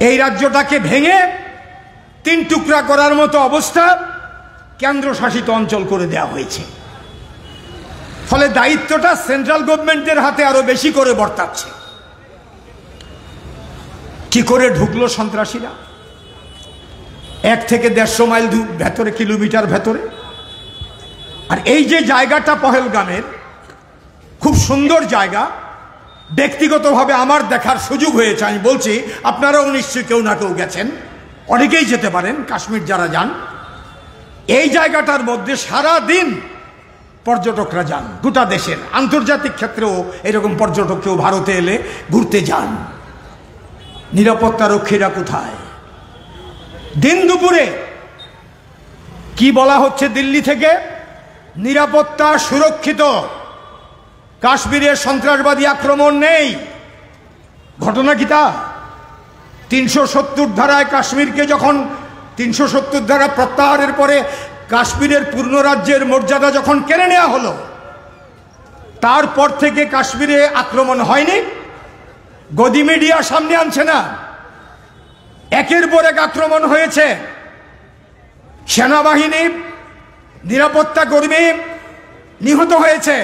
এই রাজ্যটাকে ভেঙে তিন টুকরা করার মতো অবস্থা কেন্দ্রশাসিত অঞ্চল করে দেওয়া হয়েছে। ফলে দায়িত্বটা সেন্ট্রাল গভর্নমেন্টের হাতে আরো বেশি করে বর্তাচ্ছে। কি করে ঢুকলো সন্ত্রাসীরা? 1 থেকে 150 মাইল ভেতরে, কিলোমিটার ভেতরে। আর এই যে জায়গাটা পহেলগামের, খুব সুন্দর জায়গা, ব্যক্তিগতভাবে আমার দেখার সুযোগ হয়েছে। আমি বলছি, আপনারাও নিশ্চয়ই কেউ না কেউ গেছেন, অনেকেই যেতে পারেন কাশ্মীর যারা যান। এই জায়গাটার মধ্যে সারা দিন পর্যটকরা যান, গোটা দেশের। আন্তর্জাতিক ক্ষেত্রেও এরকম পর্যটক কেউ ভারতে এলে ঘুরতে যান। নিরাপত্তা রক্ষীরা কোথায়? দিন দুপুরে কি বলা হচ্ছে দিল্লি থেকে? নিরাপত্তা সুরক্ষিত, কাশ্মীরে সন্ত্রাসবাদী আক্রমণ নেই। ঘটনা কি তা? 370 ধারায় কাশ্মীরকে যখন 370 ধারা প্রত্যাহারের পরে কাশ্মীরের পূর্ণ রাজ্যের মর্যাদা যখন কেড়ে নেওয়া হলো, তারপর থেকে কাশ্মীরে আক্রমণ হয়নি। গদি মিডিয়া সামনে আনছে না, একের পর এক আক্রমণ হয়েছে। সেনাবাহিনী, নিরাপত্তা কর্মী নিহত হয়েছে।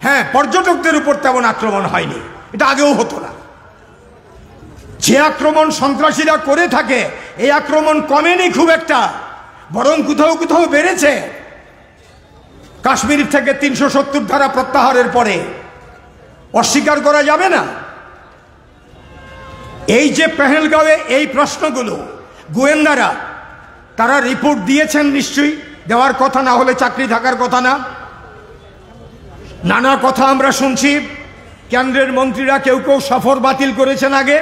হ্যাঁ, পর্যটকদের উপর তেমন আক্রমণ হয়নি, এটা আগেও হতো না। যে আক্রমণ সন্ত্রাসীরা করে থাকে, এই আক্রমণ কমেনি খুব একটা, বরং কোথাও কোথাও বেড়েছে। কাশ্মীর থেকে 370 ধারা প্রত্যাহারের পরে অস্বীকার করা যাবে না। এই যে পেহেলগাঁওয়ে এই প্রশ্নগুলো, গোয়েন্দারা তারা রিপোর্ট দিয়েছেন, নিশ্চয়ই দেওয়ার কথা, না হলে চাকরি থাকার কথা না। নানা কথা আমরা শুনছি, কেন্দ্রের মন্ত্রীরা কেউ কেউ সফর বাতিল করেছেন আগে,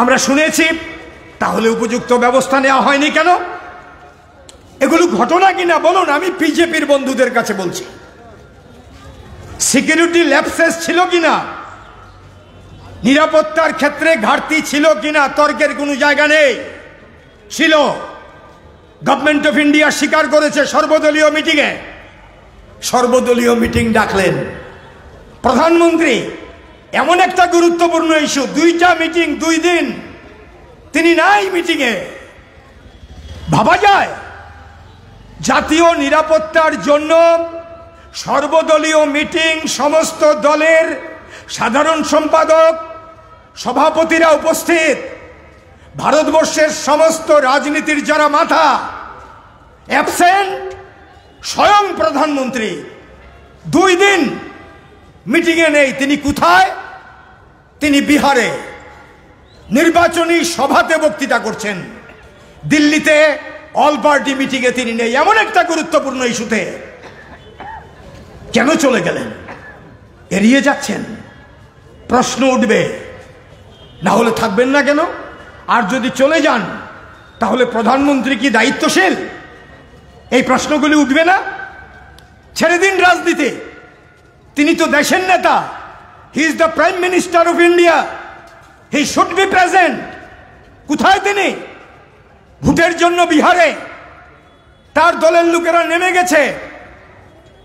আমরা শুনেছি। তাহলে উপযুক্ত ব্যবস্থা নেওয়া হয়নি কেন? এগুলো ঘটনা কিনা বলুন, আমি বিজেপির বন্ধুদের কাছে বলছি। সিকিউরিটি ল্যাপসেস ছিল কিনা, নিরাপত্তার ক্ষেত্রে ঘাটতি ছিল কিনা, তর্কের কোনো জায়গা নেই। ছিল। গভর্নমেন্ট অফ ইন্ডিয়া স্বীকার করেছে সর্বদলীয় মিটিংয়ে। সর্বদলীয় মিটিং ডাকলেন প্রধানমন্ত্রী, এমন একটা গুরুত্বপূর্ণ ইস্যু, 2টা মিটিং 2 দিন তিনি নাই মিটিংয়ে। ভাবা যায়? জাতীয় নিরাপত্তার জন্য সর্বদলীয় মিটিং, সমস্ত দলের সাধারণ সম্পাদক, সভাপতিরা উপস্থিত, ভারতবর্ষের সমস্ত রাজনীতির যারা মাথা অ্যাবসেন্ট, স্বয়ং প্রধানমন্ত্রী 2 দিন মিটিংয়ে নেই। তিনি কোথায়? তিনি বিহারে নির্বাচনী সভাতে বক্তৃতা করছেন। দিল্লিতে অল পার্টি মিটিংয়ে তিনি নেই, এমন একটা গুরুত্বপূর্ণ ইস্যুতে। কেন চলে গেলেন? এড়িয়ে যাচ্ছেন? প্রশ্ন উঠবে, না হলে থাকবেন না কেন? আর যদি চলে যান, তাহলে প্রধানমন্ত্রী কি দায়িত্বশীল? এই প্রশ্নগুলি উঠবে না? ছেড়ে দিন রাজনীতি, তিনি তো দেশের নেতা। He is the prime minister of India, he should be present. কোথায় তিনি? ভোটের জন্য বিহারে। তার দলের লোকেরা নেমে গেছে।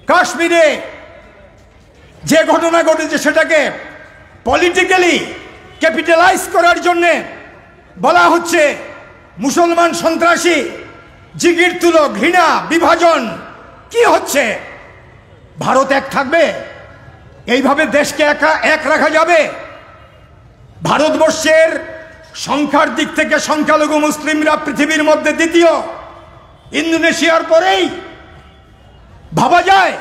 কাশ্মীরে যে ঘটনা ঘটেছে সেটাকে পলিটিক্যালি ক্যাপিটালাইজ করার জন্যে বলা হচ্ছে মুসলমান সন্ত্রাসী, জিগির তুলো, ঘৃণা, বিভাজন। কি হচ্ছে? ভারত এক থাকবে? এইভাবে দেশকে এক রাখা যাবে? ভারতবর্ষের সংখ্যার দিক থেকে সংখ্যালঘু মুসলিমরা পৃথিবীর মধ্যে দ্বিতীয়, ইন্দোনেশিয়ার পরেই। ভাবা যায়?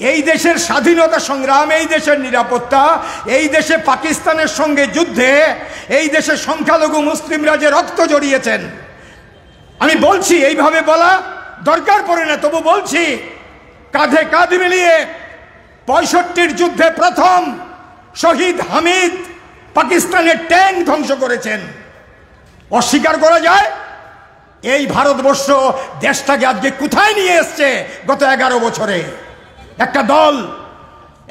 এই দেশের স্বাধীনতা সংগ্রাম, এই দেশের নিরাপত্তা, এই দেশে পাকিস্তানের সঙ্গে যুদ্ধে এই দেশে সংখ্যালঘু মুসলিমরা যে রক্ত জড়িয়েছেন। আমি বলছি, এইভাবে বলা দরকার পড়ে না, তবু বলছি, কাঁধে কাঁধ মিলিয়ে 65 যুদ্ধে প্রথম শহীদ হামিদ পাকিস্তানের ট্যাঙ্ক ধ্বংস করেছেন। অস্বীকার করা যায়? এই ভারতবর্ষ দেশটাকে আজকে কোথায় নিয়ে এসছে গত 11 বছরে?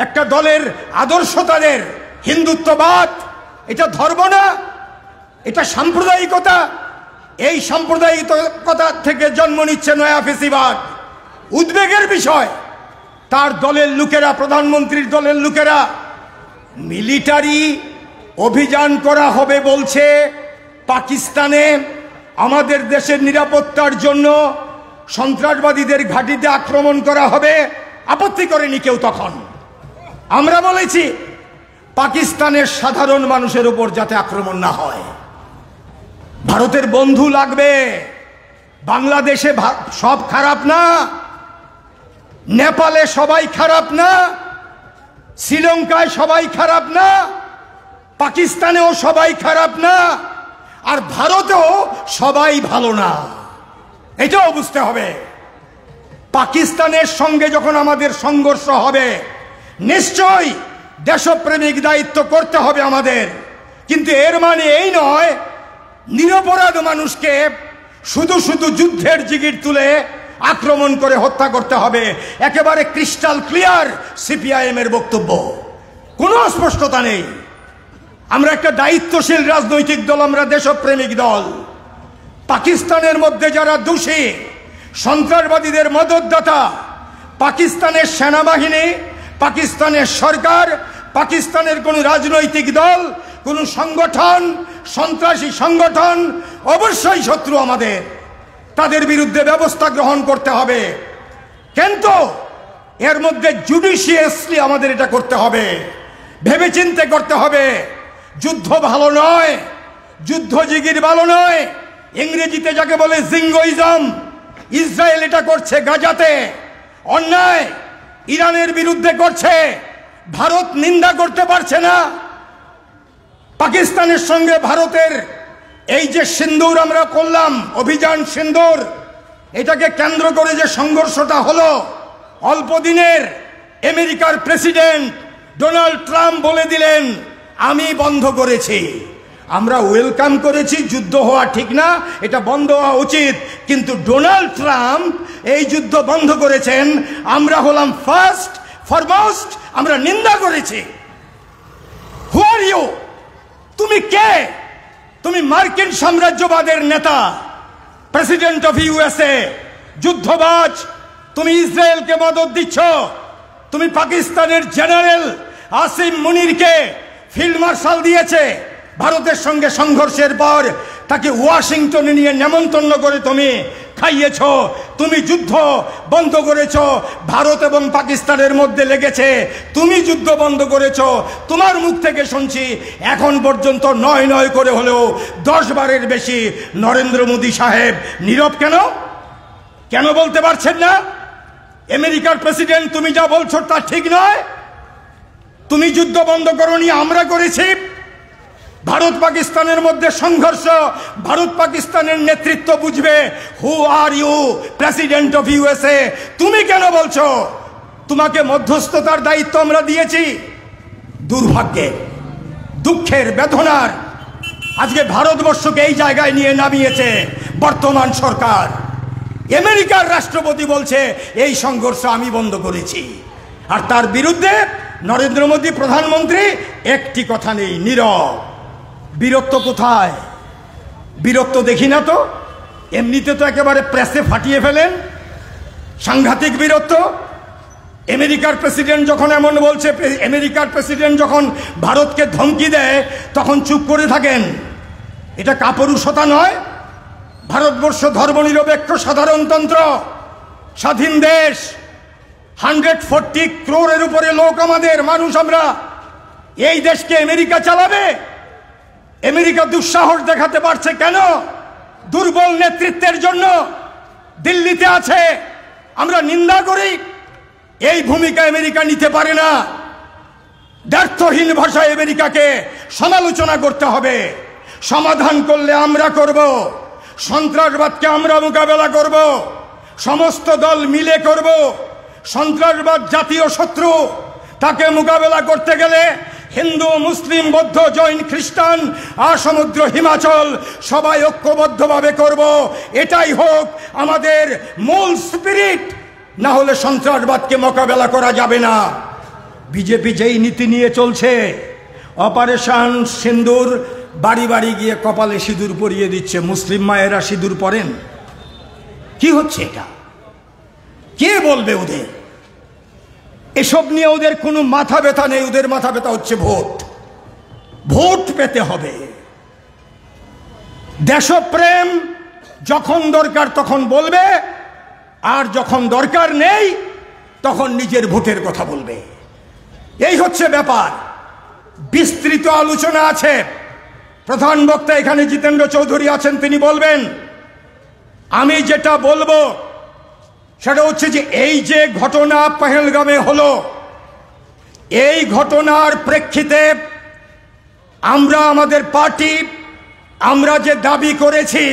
একটা দলের আদর্শ, তাদের হিন্দুত্ববাদ, এটা ধর্ম না, এটা সাম্প্রদায়িকতা। এই সাম্প্রদায়িকতা থেকে জন্ম নিচ্ছে নয়া ফেসিবাদ। উদ্বেগের বিষয়, তার দলের লোকেরা, প্রধানমন্ত্রীর দলের লোকেরা মিলিটারি অভিযান করা হবে বলছে পাকিস্তানে, আমাদের দেশের নিরাপত্তার জন্য সন্ত্রাসবাদীদের ঘাঁটিতে আক্রমণ করা হবে। আপত্তি করেনি কেউ তখন। আমরা বলেছি পাকিস্তানের সাধারণ মানুষের উপর যাতে আক্রমণ না হয়। ভারতের বন্ধু লাগবে, বাংলাদেশে সব খারাপ না, নেপালে সবাই খারাপ না, শ্রীলঙ্কায় সবাই খারাপ না, পাকিস্তানেও সবাই খারাপ না, আর ভারতেও সবাই ভালো না। এটাও বুঝতে হবে। পাকিস্তানের সঙ্গে যখন আমাদের সংঘর্ষ হবে, নিশ্চয়ই দেশপ্রেমিক দায়িত্ব করতে হবে আমাদের। কিন্তু এর মানে এই নয় নিরপরাধ মানুষকে শুধু শুধু যুদ্ধের জিগির তুলে আক্রমণ করে হত্যা করতে হবে। একেবারে ক্রিস্টাল ক্লিয়ার সিপিআইএম এর বক্তব্য, কোনো অস্পষ্টতা নেই। আমরা একটা দায়িত্বশীল রাজনৈতিক দল, আমরা দেশপ্রেমিক দল। পাকিস্তানের মধ্যে যারা দোষী, সন্ত্রাসবাদীদের মদতদাতা, পাকিস্তানের সেনাবাহিনী, পাকিস্তানের সরকার, পাকিস্তানের কোন রাজনৈতিক দল, কোন সংগঠন, সন্ত্রাসী সংগঠন অবশ্যই শত্রু আমাদের। তাদের বিরুদ্ধে ব্যবস্থা গ্রহণ করতে হবে, কিন্তু এর মধ্যে জুডিশিয়াসলি আমাদের এটা করতে হবে, ভেবেচিন্তে করতে হবে। যুদ্ধ ভালো নয়, যুদ্ধ জিগির ভালো নয়। ইংরেজিতে যাকে বলে জিঙ্গোইজম। ইসরায়েল এটা করছে গাজাতে, অন্যায় ইরানের বিরুদ্ধে করছে, ভারত নিন্দা করতে পারছে না। পাকিস্তানের সঙ্গে ভারতের এই যে সিন্দুর আমরা করলাম, অভিযান সিন্দুর, এটাকে কেন্দ্র করে যে সংঘর্ষটা হলো অল্প দিনের, আমেরিকার প্রেসিডেন্ট ডোনাল্ড ট্রাম্প বলে দিলেন আমি বন্ধ করেছি। আমরা ওয়েলকাম করেছি, যুদ্ধ হওয়া ঠিক না, এটা বন্ধ হওয়া উচিত, কিন্তু ডোনাল্ড ট্রাম্প এই যুদ্ধ বন্ধ করেছেন, আমরা হলাম ফার্স্ট ফরমোস্ট, আমরা নিন্দা করেছি। হু আর ইউ? তুমি কে? তুমি মার্কিন সাম্রাজ্যবাদের নেতা, প্রেসিডেন্ট অফ ইউএসএ, যুদ্ধবাজ। তুমি ইসরায়েলকে মদত দিচ্ছ। তুমি পাকিস্তানের জেনারেল আসিম মুনিরকে ফিল্ড মার্শাল দিয়েছে, ভারতের সঙ্গে সংঘর্ষের পর তাকে ওয়াশিংটনে নিয়ে নেমন্তন্ন করে তুমি খাইয়েছ। তুমি যুদ্ধ বন্ধ করেছ, ভারত এবং পাকিস্তানের মধ্যে লেগেছে, তুমি যুদ্ধ বন্ধ করেছ। তোমার মুখ থেকে শুনছি এখন পর্যন্ত 9 করে হলেও 10 বারের বেশি নরেন্দ্র মোদী সাহেব নীরব। কেন বলতে পারছেন না? আমেরিকার প্রেসিডেন্ট তুমি যা বলছো তা ঠিক নয়। তুমি যুদ্ধ বন্ধ করনি, আমরা করেছি। ভারত পাকিস্তানের মধ্যে সংঘর্ষ, ভারত পাকিস্তানের নেতৃত্ব বুঝবে। Who are you? President of USA. তুমি কেন বলছো? তোমাকে মধ্যস্থতার দায়িত্ব আমরা দিয়েছি। দুর্ভাগ্যের, দুঃখের, বেদনার আজকে ভারতবর্ষকে এই জায়গায় নিয়ে নামিয়েছে বর্তমান সরকার। আমেরিকার রাষ্ট্রপতি বলছে এই সংঘর্ষ আমি বন্ধ করেছি, আর তার বিরুদ্ধে নরেন্দ্র মোদী প্রধানমন্ত্রী একটি কথা নেই, নীরব। বীরত্ব কোথায়? বীরত্ব দেখি না তো। এমনিতে তো একেবারে প্রেসে ফাটিয়ে ফেলেন, সাংঘাতিক বীরত্ব। আমেরিকার প্রেসিডেন্ট যখন এমন বলছে, আমেরিকার প্রেসিডেন্ট যখন ভারতকে ধমকি দেয় তখন চুপ করে থাকেন। এটা কাপুরুষতা নয়? ভারতবর্ষ ধর্মনিরপেক্ষ সাধারণতন্ত্র, স্বাধীন দেশ, 140 ক্রোড়ের উপরে লোক আমাদের, মানুষ আমরা। এই দেশকে আমেরিকা চালাবে? আমেরিকা দুঃসাহস দেখাতে পারছে কেন? দুর্বল নেতৃত্বের জন্য। দিল্লিতে আছে, আমরা নিন্দা করি। এই ভূমিকা আমেরিকা নিতে পারে না। দ্ব্যর্থহীন ভাষায় আমেরিকাকে সমালোচনা করতে হবে। সমাধান করলে আমরা করব, সন্ত্রাসবাদকে আমরা মোকাবেলা করব, সমস্ত দল মিলে করব। সন্ত্রাসবাদ জাতীয় শত্রু, তাকে মোকাবেলা করতে গেলে হিন্দু, মুসলিম, বৌদ্ধ, জৈন, খ্রিস্টান, আসমুদ্র, হিমাচল সবাই ঐক্যবদ্ধভাবে করব। এটাই হোক আমাদের মূল স্পিরিট, না হলে সন্ত্রাসবাদকে মোকাবেলা করা যাবে না। বিজেপি যেই নীতি নিয়ে চলছে, অপারেশন সিন্দুর, বাড়ি বাড়ি গিয়ে কপালে সিঁদুর পরিয়ে দিচ্ছে। মুসলিম মায়েরা সিঁদুর পরেন? কি হচ্ছে এটা? কে বলবে ওদের? এসব নিয়ে ওদের কোনো মাথা ব্যথা নেই। ওদের মাথা ব্যথা হচ্ছে ভোট। ভোট পেতে হবে। দেশপ্রেম যখন দরকার তখন বলবে, আর যখন দরকার নেই তখন নিজের ভোটের কথা বলবে। এই হচ্ছে ব্যাপার। বিস্তৃত আলোচনা আছে। প্রধান বক্তা এখানে জিতেন্দ্র চৌধুরী আছেন, তিনি বলবেন। আমি যেটা বলবো সেটা হচ্ছে যে এই যে ঘটনা পহেলগামে হলো, এই ঘটনার প্রেক্ষিতে আমরা আমাদের পার্টি আমরা যে দাবি করেছি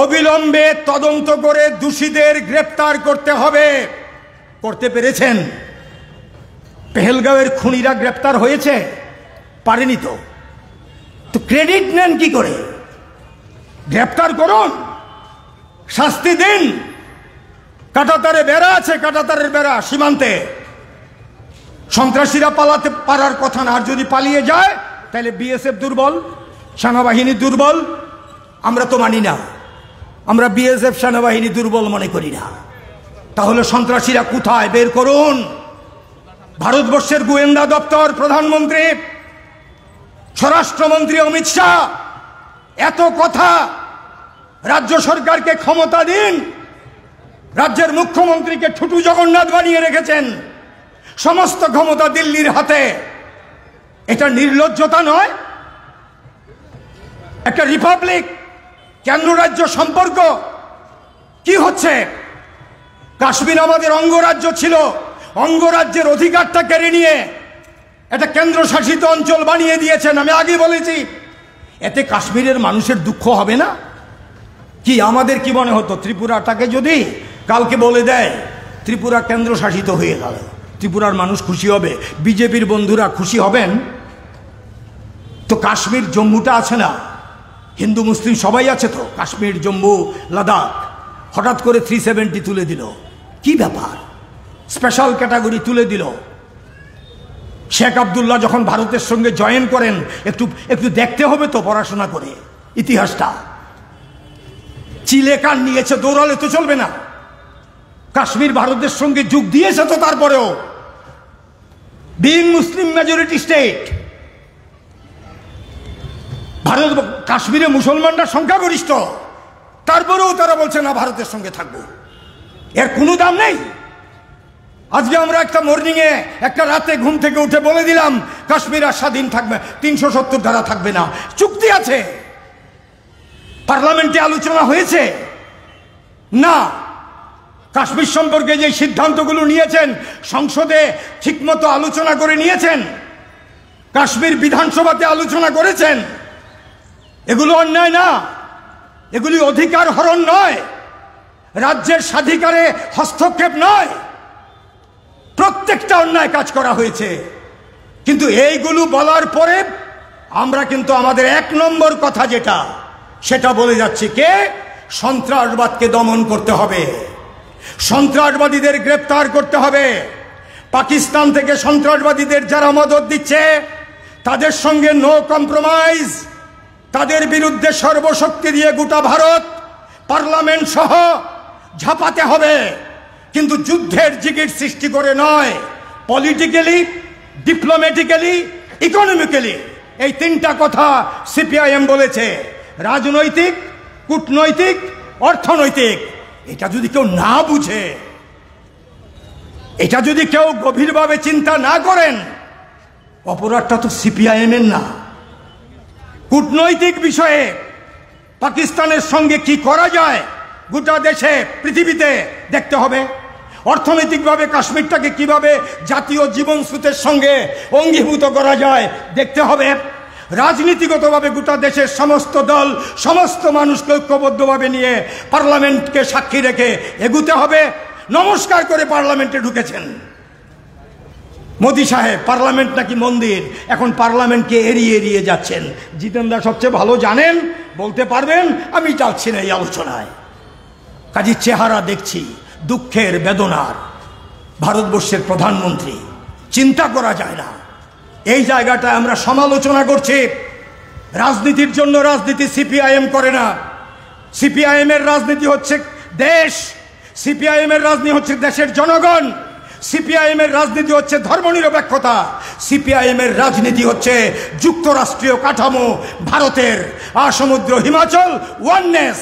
অবিলম্বে তদন্ত করে দোষীদের গ্রেফতার করতে হবে। করতে পেরেছেন? পহেলগাঁওয়ের খুনিরা গ্রেফতার হয়েছে? পারেনি তো। তো ক্রেডিট নেন কি করে? গ্রেফতার করুন, শাস্তি দিন। কাঁটাতারে বেড়া আছে, কাঁটাতারের বেড়া সীমান্তে। সন্ত্রাসীরা পালাতে পারার কথা না, আর যদি পালিয়ে যায় তাহলে বিএসএফ দুর্বল, সেনাবাহিনী দুর্বল। আমরা তো মানি না, আমরা বিএসএফ সেনাবাহিনী দুর্বল মনে করি না। তাহলে সন্ত্রাসীরা কোথায় বের করুন। ভারতবর্ষের গোয়েন্দা দপ্তর, প্রধানমন্ত্রী, স্বরাষ্ট্রমন্ত্রী অমিত শাহ, এত কথা। রাজ্য সরকারকে ক্ষমতা দিন। রাজ্যের মুখ্যমন্ত্রীকে ঠুটু জগন্নাথ বানিয়ে রেখেছেন, সমস্ত ক্ষমতা দিল্লির হাতে। এটা নির্লজ্জতা নয়? একটা রিপাবলিক, কেন্দ্র রাজ্য সম্পর্ক কি হচ্ছে? কাশ্মীর আমাদের অঙ্গরাজ্য ছিল, অঙ্গরাজ্যের অধিকারটা কেড়ে নিয়ে এটা কেন্দ্রশাসিত অঞ্চল বানিয়ে দিয়েছেন। আমি আগে বলেছি, এতে কাশ্মীরের মানুষের দুঃখ হবে না? কি আমাদের কি মনে হতো ত্রিপুরাটাকে যদি কালকে বলে দেয় ত্রিপুরা কেন্দ্রশাসিত হয়ে গেল, ত্রিপুরার মানুষ খুশি হবে? বিজেপির বন্ধুরা খুশি হবেন? তো কাশ্মীর জম্মুটা আছে না, হিন্দু মুসলিম সবাই আছে তো, কাশ্মীর জম্মু লাদাখ হঠাৎ করে 370 তুলে দিল। কি ব্যাপার? স্পেশাল ক্যাটাগরি তুলে দিল। শেখ আবদুল্লাহ যখন ভারতের সঙ্গে জয়েন করেন, একটু একটু দেখতে হবে তো পড়াশোনা করে ইতিহাসটা। চিলে কান নিয়েছে, দৌড়ালে তো চলবে না। কাশ্মীর ভারতের সঙ্গে যোগ দিয়েছে তো, তারপরেও বিং মুসলিম মেজরিটি স্টেট, ভারত কাশ্মীরে মুসলমানরা সংখ্যাগরিষ্ঠ, তারপরেও তারা বলছে না ভারতের সঙ্গে থাকবো। এর কোনো দাম নেই। আজকে আমরা একটা মর্নিংয়ে একটা রাতে ঘুম থেকে উঠে বলে দিলাম কাশ্মীর আর স্বাধীন থাকবে, 370 ধারা থাকবে না। চুক্তি আছে, পার্লামেন্টে আলোচনা হয়েছে না। কাশ্মীর সম্পর্কে যে সিদ্ধান্তগুলো নিয়েছেন সংসদে ঠিকমতো আলোচনা করে নিয়েছেন, কাশ্মীর বিধানসভাতে আলোচনা করেছেন। এগুলো অন্যায় না, এগুলি অধিকার হরণ নয়, রাজ্যের স্বাধিকারে হস্তক্ষেপ নয়। প্রত্যেকটা অন্যায় কাজ করা হয়েছে, কিন্তু এইগুলো বলার পরে আমরা কিন্তু আমাদের 1 নম্বর কথা যেটা, সেটা বলে যাচ্ছি কে? সন্ত্রাসবাদকে দমন করতে হবে, সন্ত্রাসবাদীদের গ্রেপ্তার করতে হবে। পাকিস্তান থেকে সন্ত্রাসবাদীদের যারা মদদ দিচ্ছে তাদের সঙ্গে নো কম্প্রোমাইজ, তাদের বিরুদ্ধে সর্বশক্তি দিয়ে গোটা ভারত পার্লামেন্ট সহ ঝাঁপাতে হবে। কিন্তু যুদ্ধের জিগির সৃষ্টি করে নয়, পলিটিক্যালি, ডিপ্লোম্যাটিক্যালি, ইকোনমিক্যালি। এই 3টা কথা সিপিআইএম বলেছে, রাজনৈতিক, কূটনৈতিক, অর্থনৈতিক। এটা যদি কেউ না বুঝে, এটা যদি কেউ গভীরভাবে চিন্তা না করেন, অপরাধটা তো সিপিআইএম এর না। কূটনৈতিক বিষয়ে পাকিস্তানের সঙ্গে কি করা যায় গোটা দেশে পৃথিবীতে দেখতে হবে। অর্থনৈতিকভাবে কাশ্মীরটাকে কিভাবে জাতীয় জীবনস্রোতের সঙ্গে অঙ্গীভূত করা যায় দেখতে হবে। রাজনীতিগতভাবে গোটা দেশের সমস্ত দল, সমস্ত মানুষকে ঐক্যবদ্ধভাবে নিয়ে পার্লামেন্টকে সাক্ষী রেখে এগুতে হবে। নমস্কার করে পার্লামেন্টে ঢুকেছেন মোদি সাহেব। পার্লামেন্ট নাকি মন্দির, এখন পার্লামেন্টকে এড়িয়ে এড়িয়ে যাচ্ছেন। জিতেন্দা সবচেয়ে ভালো জানেন, বলতে পারবেন, আমি যাচ্ছি না এই আলোচনায়। কাজী চেহারা দেখছি দুঃখের, বেদনার। ভারতবর্ষের প্রধানমন্ত্রী, চিন্তা করা যায় না। এই জায়গাটায় আমরা সমালোচনা করছি। রাজনীতির জন্য রাজনীতি সিপিআইএম করে না। সিপিআইএম এর রাজনীতি হচ্ছে দেশ, সিপিআইএম এর রাজনীতি হচ্ছে দেশের জনগণ, সিপিআইএম এর রাজনীতি হচ্ছে ধর্মনিরপেক্ষতা, সিপিআইএম এর রাজনীতি হচ্ছে যুক্তরাষ্ট্রীয় কাঠামো, ভারতের আসমুদ্র হিমাচল ওয়াননেস।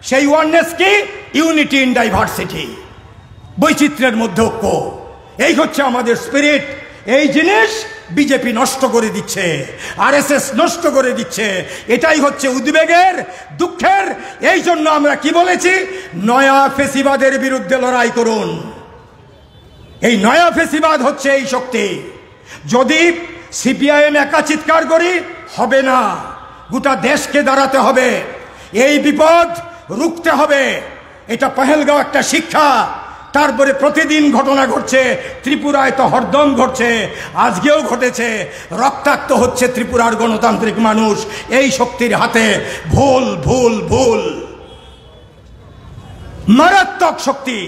সেই ওয়াননেস কি? ইউনিটি ইন ডাইভার্সিটি, বৈচিত্র্যের মধ্যে ঐক্য। এই হচ্ছে আমাদের স্পিরিট। এই জিনিস বিজেপি নষ্ট করে দিচ্ছে, আরএসএস নষ্ট করে দিচ্ছে। এটাই হচ্ছে উদ্বেগের, দুঃখের। এই জন্য আমরা কি বলেছি? নয়া ফেসিবাদের বিরুদ্ধে লড়াই করুন। এই নয়া ফেসিবাদ হচ্ছে এই শক্তি। যদি সিপিআইএম একা চিৎকার করি হবে না, গোটা দেশকে দাঁড়াতে হবে। এই বিপদ রুখতে হবে। এটা পহেলগাঁও একটা শিক্ষা। তারপরে প্রতিদিন ঘটনা ঘটছে, ত্রিপুরায় তো হরদম ঘটছে, আজকেও ঘটেছে। রক্তাক্ত হচ্ছে ত্রিপুরার গণতান্ত্রিক মানুষ এই শক্তির হাতে। ভুল ভুল ভুল, মারাত্মক শক্তি।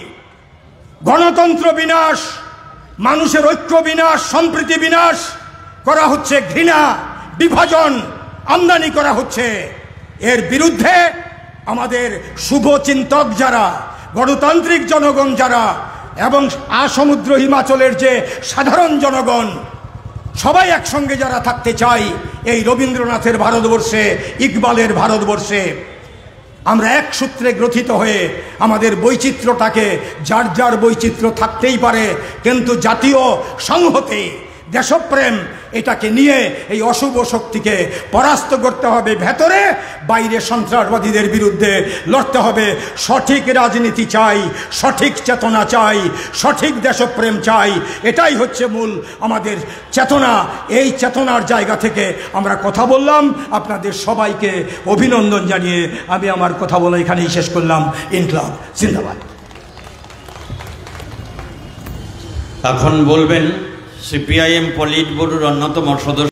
গণতন্ত্র বিনাশ, মানুষের ঐক্য বিনাশ, সম্প্রীতি বিনাশ করা হচ্ছে, ঘৃণা বিভাজন আমদানি করা হচ্ছে। এর বিরুদ্ধে আমাদের শুভচিন্তক যারা, গণতান্ত্রিক জনগণ যারা, এবং আসমুদ্র হিমাচলের যে সাধারণ জনগণ, সবাই একসঙ্গে যারা থাকতে চাই এই রবীন্দ্রনাথের ভারতবর্ষে, ইকবালের ভারতবর্ষে, আমরা এক সূত্রে গ্রথিত হয়ে আমাদের বৈচিত্র্যটাকে, যার যার বৈচিত্র্য থাকতেই পারে, কিন্তু জাতীয় সংহতি, দেশপ্রেম, এটাকে নিয়ে এই অশুভ শক্তিকে পরাস্ত করতে হবে। ভেতরে বাইরে সন্ত্রাসবাদীদের বিরুদ্ধে লড়তে হবে। সঠিক রাজনীতি চাই, সঠিক চেতনা চাই, সঠিক দেশপ্রেম চাই। এটাই হচ্ছে মূল আমাদের চেতনা। এই চেতনার জায়গা থেকে আমরা কথা বললাম। আপনাদের সবাইকে অভিনন্দন জানিয়ে আমি আমার কথা বলা এখানেই শেষ করলাম। ইনকলাব জিন্দাবাদ। এখন বলবেন সিপিআইএম পলিট ব্যুরোর অন্যতম সদস্য